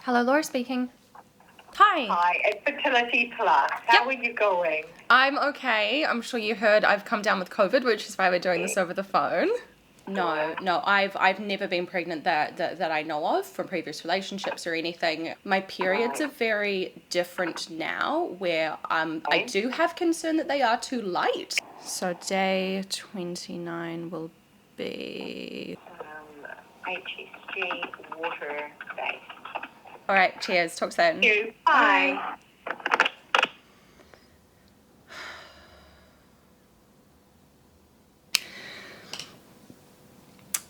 Hello, Laura speaking. Hi. Hi, it's Fertility Plus. How are you going? I'm okay. I'm sure you heard I've come down with COVID, which is why we're doing this over the phone. No, I've never been pregnant that I know of from previous relationships or anything. My periods are very different now, where I do have concern that they are too light. So day 29 will be HSG water base. all right. Cheers. Talk soon. Thank you. Bye.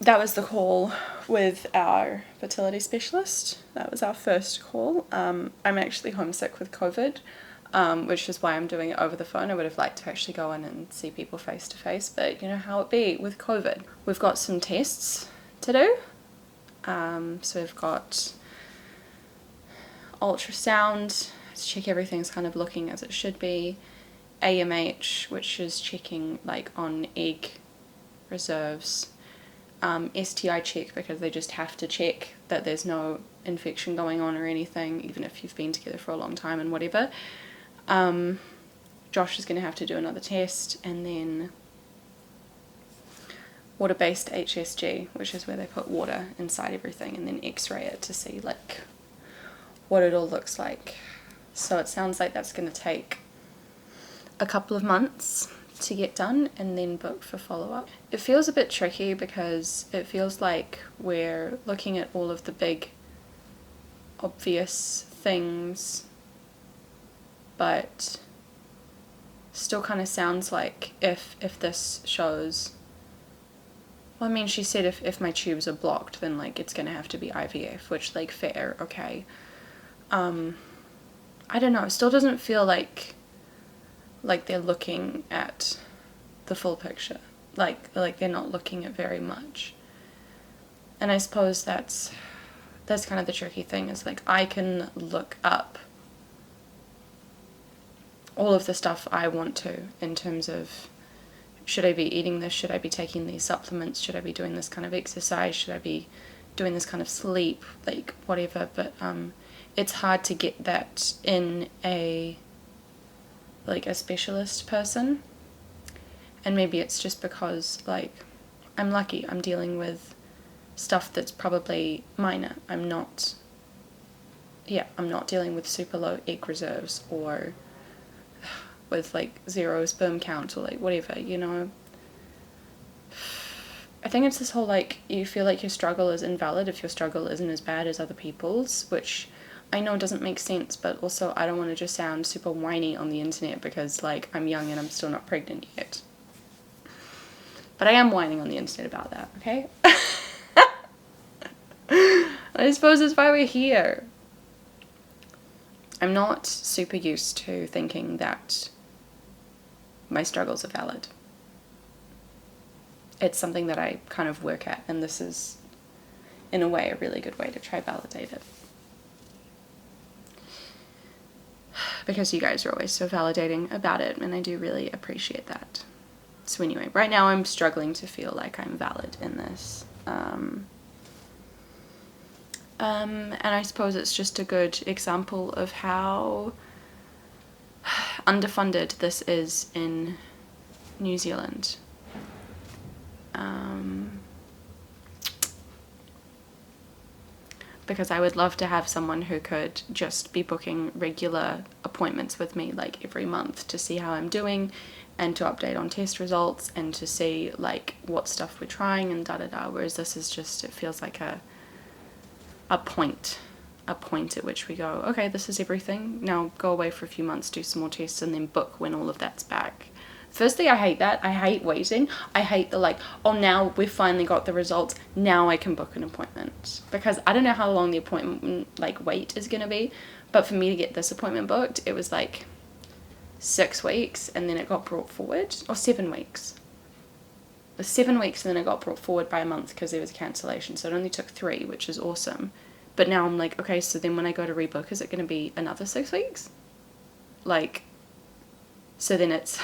That was the call with our fertility specialist. That was our first call. I'm actually homesick with COVID, which is why I'm doing it over the phone. I would have liked to actually go in and see people face to face, but you know how it be with COVID. We've got some tests to do. So we've got ultrasound to check everything's kind of looking as it should be. AMH, which is checking like on egg reserves. STI check, because they just have to check that there's no infection going on or anything, even if you've been together for a long time and whatever. Josh is going to have to do another test, and then water-based HSG, which is where they put water inside everything and then x-ray it to see like what it all looks like. So it sounds like that's going to take a couple of months to get done and then book for follow-up. It feels a bit tricky because it feels like we're looking at all of the big obvious things, but still kind of sounds like if this shows, well, I mean, she said if my tubes are blocked, then like it's gonna have to be IVF, which like fair, okay. I don't know, it still doesn't feel like they're looking at the full picture, like they're not looking at very much. And I suppose that's kind of the tricky thing, is like I can look up all of the stuff I want to in terms of, should I be eating this, should I be taking these supplements, should I be doing this kind of exercise, should I be doing this kind of sleep, like whatever, but it's hard to get that in a specialist person. And maybe it's just because like I'm lucky, I'm dealing with stuff that's probably minor. I'm not dealing with super low egg reserves or with like zero sperm count or like whatever, you know. I think it's this whole like, you feel like your struggle is invalid if your struggle isn't as bad as other people's, which I know doesn't make sense, but also I don't want to just sound super whiny on the internet because like I'm young and I'm still not pregnant yet. But I am whining on the internet about that, okay? I suppose that's why we're here. I'm not super used to thinking that my struggles are valid. It's something that I kind of work at, and this is, in a way, a really good way to try validate it. Because you guys are always so validating about it, and I do really appreciate that. So anyway, right now I'm struggling to feel like I'm valid in this. And I suppose it's just a good example of how underfunded this is in New Zealand. Because I would love to have someone who could just be booking regular appointments with me like every month to see how I'm doing and to update on test results and to see like what stuff we're trying and da-da-da, whereas this is just, it feels like a point at which we go, okay, this is everything, now go away for a few months, do some more tests, and then book when all of that's back. Firstly, I hate that. I hate waiting. I hate the like, oh, now we've finally got the results, now I can book an appointment. Because I don't know how long the appointment like wait is gonna be, but for me to get this appointment booked, it was like 6 weeks, and then it got brought forward, or 7 weeks. It was 7 weeks, and then it got brought forward by a month because there was a cancellation, so it only took 3, which is awesome. But now I'm like, okay, so then when I go to rebook, is it going to be another 6 weeks? Like, so then it's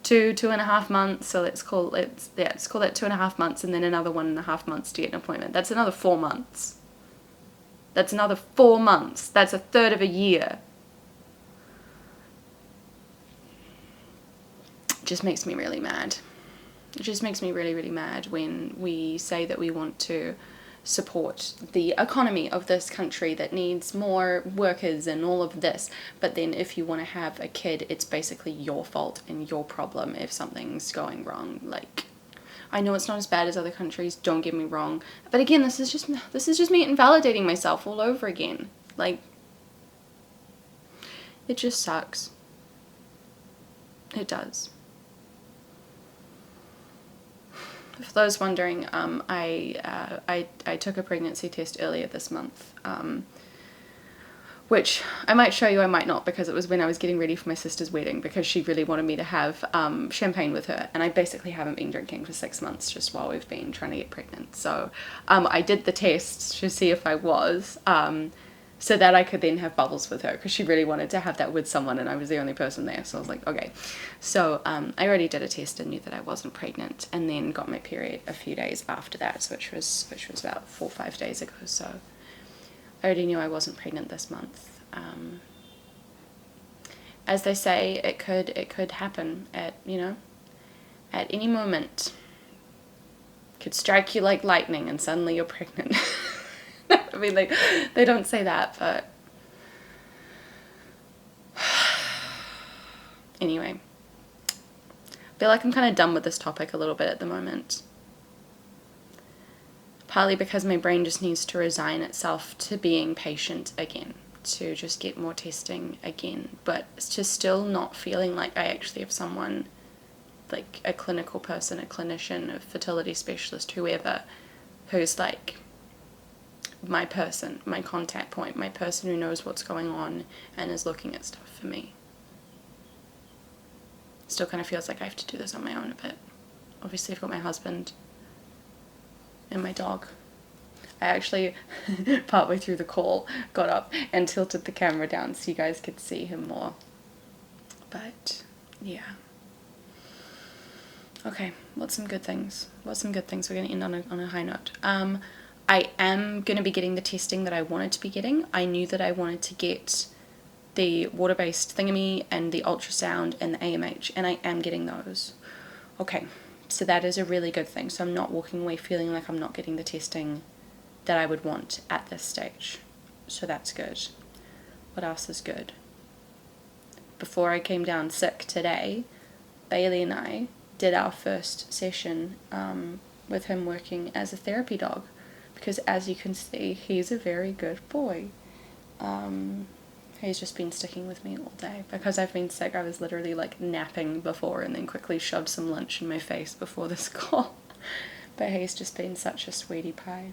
2.5 months, so let's call that 2.5 months, and then another 1.5 months to get an appointment. That's another 4 months. That's another 4 months. That's a third of a year. It just makes me really mad. It just makes me really, really mad when we say that we want to support the economy of this country that needs more workers and all of this, but then if you want to have a kid, it's basically your fault and your problem if something's going wrong. Like, I know it's not as bad as other countries, don't get me wrong, but again, this is just me invalidating myself all over again. Like, it just sucks. It does. For those wondering, I took a pregnancy test earlier this month, which I might show you, I might not, because it was when I was getting ready for my sister's wedding, because she really wanted me to have champagne with her, and I basically haven't been drinking for 6 months just while we've been trying to get pregnant. So I did the test to see if I was, so that I could then have bubbles with her, because she really wanted to have that with someone and I was the only person there. So I was like, okay. So I already did a test and knew that I wasn't pregnant, and then got my period a few days after that, which was about 4 or 5 days ago. So I already knew I wasn't pregnant this month. As they say, it could happen at any moment. It could strike you like lightning and suddenly you're pregnant. I mean, they don't say that, but anyway, I feel like I'm kind of done with this topic a little bit at the moment. Partly because my brain just needs to resign itself to being patient again, to just get more testing again, but it's just still not feeling like I actually have someone, like a clinical person, a clinician, a fertility specialist, whoever, who's like my person, my contact point, my person who knows what's going on and is looking at stuff for me. Still kind of feels like I have to do this on my own a bit. Obviously I've got my husband and my dog. I actually, partway through the call, got up and tilted the camera down so you guys could see him more. But, yeah. Okay, what's some good things? We're going to end on a high note. I am going to be getting the testing that I wanted to be getting. I knew that I wanted to get the water-based thingamy and the ultrasound and the AMH, and I am getting those. Okay, so that is a really good thing. So I'm not walking away feeling like I'm not getting the testing that I would want at this stage. So that's good. What else is good? Before I came down sick today, Bailey and I did our first session with him working as a therapy dog, because as you can see, he's a very good boy. He's just been sticking with me all day. Because I've been sick, I was literally like napping before and then quickly shoved some lunch in my face before this call. But he's just been such a sweetie pie.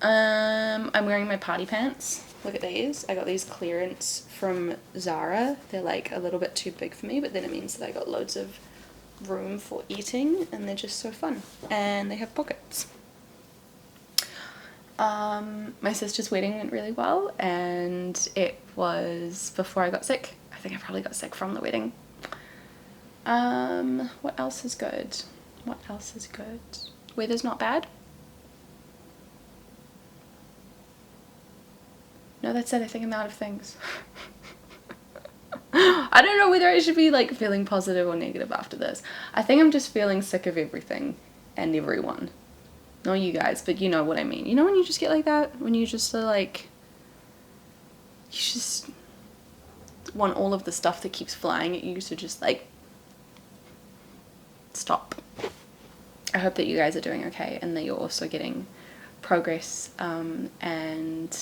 I'm wearing my party pants. Look at these. I got these clearance from Zara. They're like a little bit too big for me, but then it means that I got loads of room for eating, and they're just so fun. And they have pockets. My sister's wedding went really well, and it was before I got sick. I think I probably got sick from the wedding. What else is good? Weather's not bad. No, that's it. I think I'm out of things. I don't know whether I should be like feeling positive or negative after this. I think I'm just feeling sick of everything and everyone. Not you guys, but you know what I mean. You know when you just get like that? When you just are like, you just want all of the stuff that keeps flying at you to just like stop. I hope that you guys are doing okay and that you're also getting progress, and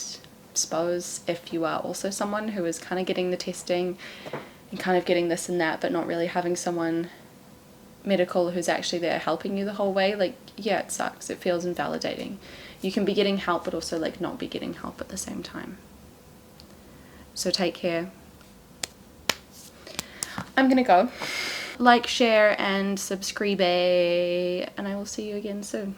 suppose if you are also someone who is kind of getting the testing and kind of getting this and that but not really having someone medical who's actually there helping you the whole way, like, yeah, it sucks. It feels invalidating. You can be getting help but also like not be getting help at the same time. So take care. I'm gonna go. Like, share and subscribe, and I will see you again soon.